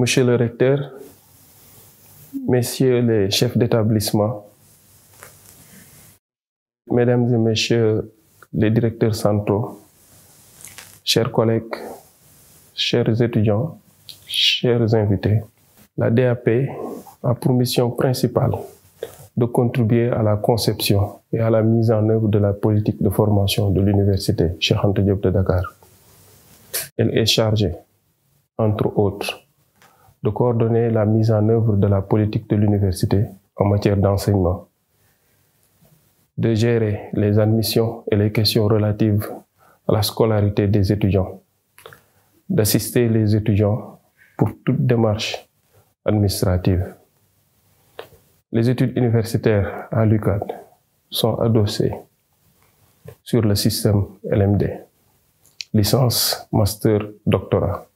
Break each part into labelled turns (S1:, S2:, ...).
S1: Monsieur le recteur, messieurs les chefs d'établissement, mesdames et messieurs les directeurs centraux, chers collègues, chers étudiants, chers invités, la DAP a pour mission principale de contribuer à la conception et à la mise en œuvre de la politique de formation de l'Université Cheikh Anta Diop de Dakar. Elle est chargée, entre autres, de coordonner la mise en œuvre de la politique de l'université en matière d'enseignement, de gérer les admissions et les questions relatives à la scolarité des étudiants, d'assister les étudiants pour toute démarche administrative. Les études universitaires à l'UCAD sont adossées sur le système LMD, licence, master, doctorat.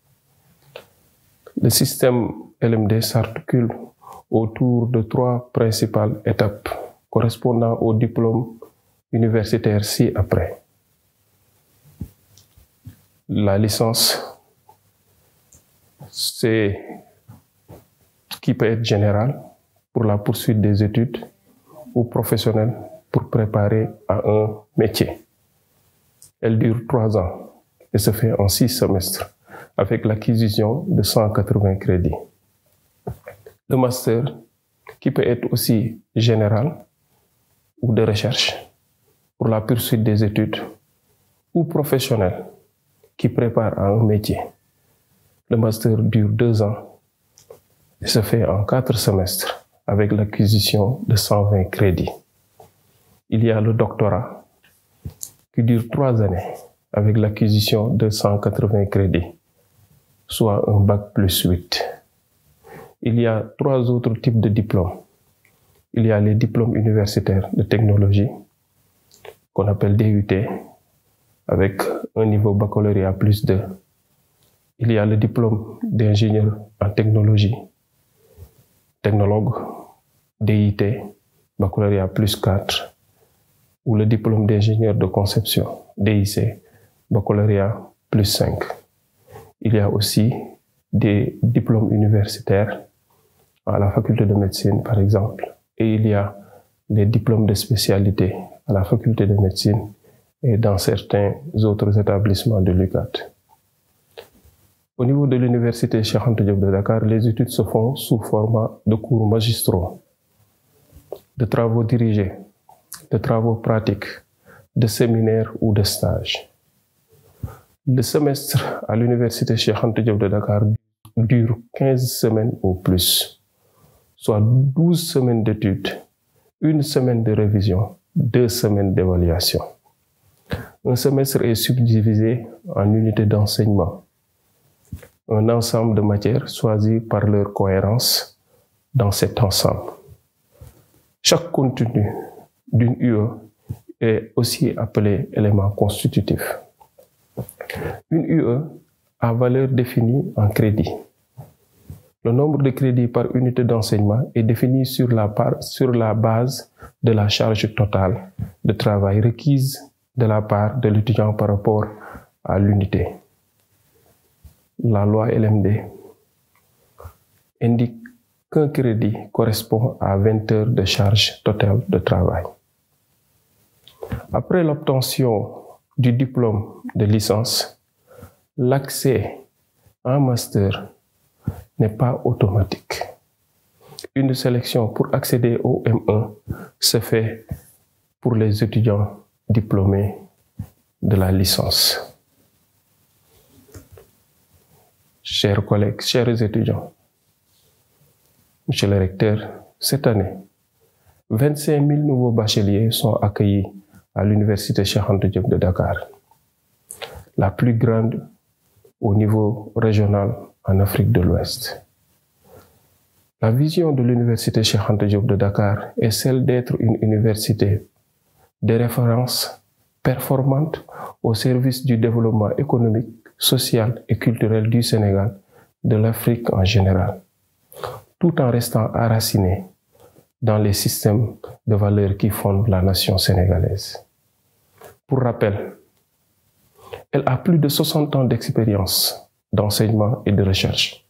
S1: Le système LMD s'articule autour de 3 principales étapes correspondant au diplôme universitaire ci-après. La licence, c'est qui peut être générale pour la poursuite des études ou professionnelle pour préparer à un métier. Elle dure 3 ans et se fait en 6 semestres avec l'acquisition de 180 crédits. Le master, qui peut être aussi général ou de recherche pour la poursuite des études ou professionnel qui prépare à un métier. Le master dure 2 ans et se fait en 4 semestres avec l'acquisition de 120 crédits. Il y a le doctorat qui dure 3 années avec l'acquisition de 180 crédits, soit un bac plus 8. Il y a 3 autres types de diplômes. Il y a les diplômes universitaires de technologie, qu'on appelle DUT, avec un niveau baccalauréat plus 2. Il y a le diplôme d'ingénieur en technologie, technologue, DIT, baccalauréat plus 4, ou le diplôme d'ingénieur de conception, DIC, baccalauréat plus 5. Il y a aussi des diplômes universitaires à la faculté de médecine, par exemple. Et il y a les diplômes de spécialité à la faculté de médecine et dans certains autres établissements de l'UCAD. Au niveau de l'université Cheikh Anta Diop de Dakar, les études se font sous format de cours magistraux, de travaux dirigés, de travaux pratiques, de séminaires ou de stages. Le semestre à l'université Cheikh Anta Diop de Dakar dure 15 semaines au plus, soit 12 semaines d'études, 1 semaine de révision, 2 semaines d'évaluation. Un semestre est subdivisé en unités d'enseignement, un ensemble de matières choisies par leur cohérence dans cet ensemble. Chaque contenu d'une UE est aussi appelé élément constitutif. Une UE a valeur définie en crédits. Le nombre de crédits par unité d'enseignement est défini sur la base de la charge totale de travail requise de la part de l'étudiant par rapport à l'unité. La loi LMD indique qu'un crédit correspond à 20 heures de charge totale de travail. Après l'obtention du diplôme de licence, l'accès à un master n'est pas automatique. Une sélection pour accéder au M1 se fait pour les étudiants diplômés de la licence. Chers collègues, chers étudiants, Monsieur le recteur, cette année, 25 000 nouveaux bacheliers sont accueillis à l'université Cheikh Anta Diop de Dakar, la plus grande au niveau régional en Afrique de l'Ouest. La vision de l'université Cheikh Anta Diop de Dakar est celle d'être une université de référence performante au service du développement économique, social et culturel du Sénégal, de l'Afrique en général, tout en restant enracinée dans les systèmes de valeurs qui fondent la nation sénégalaise. Pour rappel, elle a plus de 60 ans d'expérience d'enseignement et de recherche,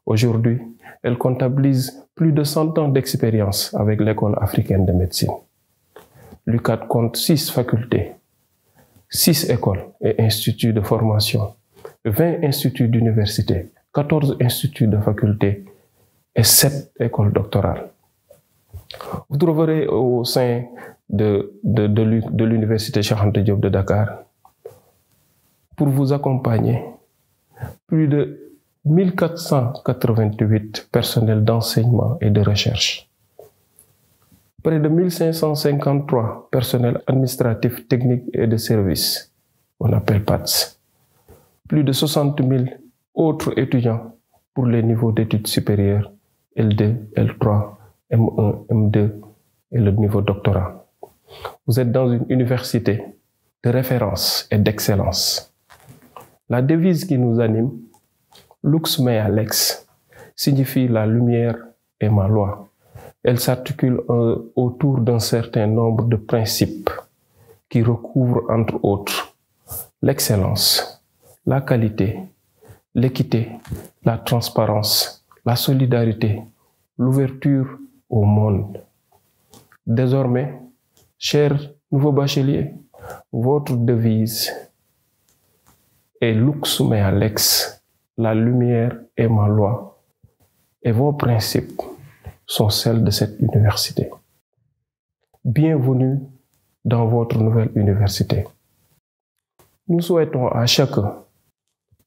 S1: Aujourd'hui, elle comptabilise plus de 100 ans d'expérience avec l'École africaine de médecine. L'UCAD compte 6 facultés, 6 écoles et instituts de formation, 20 instituts d'université, 14 instituts de faculté et 7 écoles doctorales. Vous trouverez au sein de l'Université Cheikh Anta Diop de Dakar, pour vous accompagner, plus de 1488 personnels d'enseignement et de recherche, près de 1553 personnels administratifs, techniques et de services, on appelle PATS, plus de 60 000 autres étudiants pour les niveaux d'études supérieures L2, L3, M1, M2 et le niveau doctorat. Vous êtes dans une université de référence et d'excellence. La devise qui nous anime, Lux mea lex, signifie la lumière est ma loi. Elle s'articule autour d'un certain nombre de principes qui recouvrent entre autres l'excellence, la qualité, l'équité, la transparence, la solidarité, l'ouverture au monde. Désormais, chers nouveaux bacheliers, votre devise est Lux mea lex, la lumière est ma loi, et vos principes sont celles de cette université. Bienvenue dans votre nouvelle université. Nous souhaitons à chacun,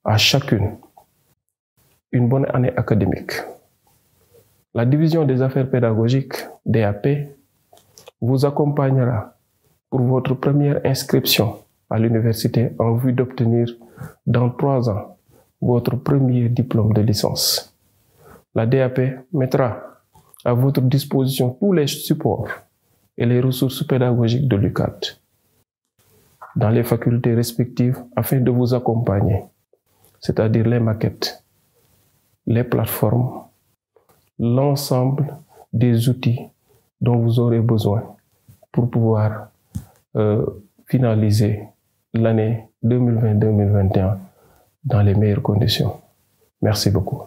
S1: à chacune, une bonne année académique. La division des affaires pédagogiques, DAP, vous accompagnera pour votre première inscription à l'université en vue d'obtenir dans 3 ans votre premier diplôme de licence. La DAP mettra à votre disposition tous les supports et les ressources pédagogiques de l'UCAD dans les facultés respectives afin de vous accompagner, c'est-à-dire les maquettes, les plateformes, l'ensemble des outils dont vous aurez besoin pour pouvoir finaliser l'année 2020-2021 dans les meilleures conditions. Merci beaucoup.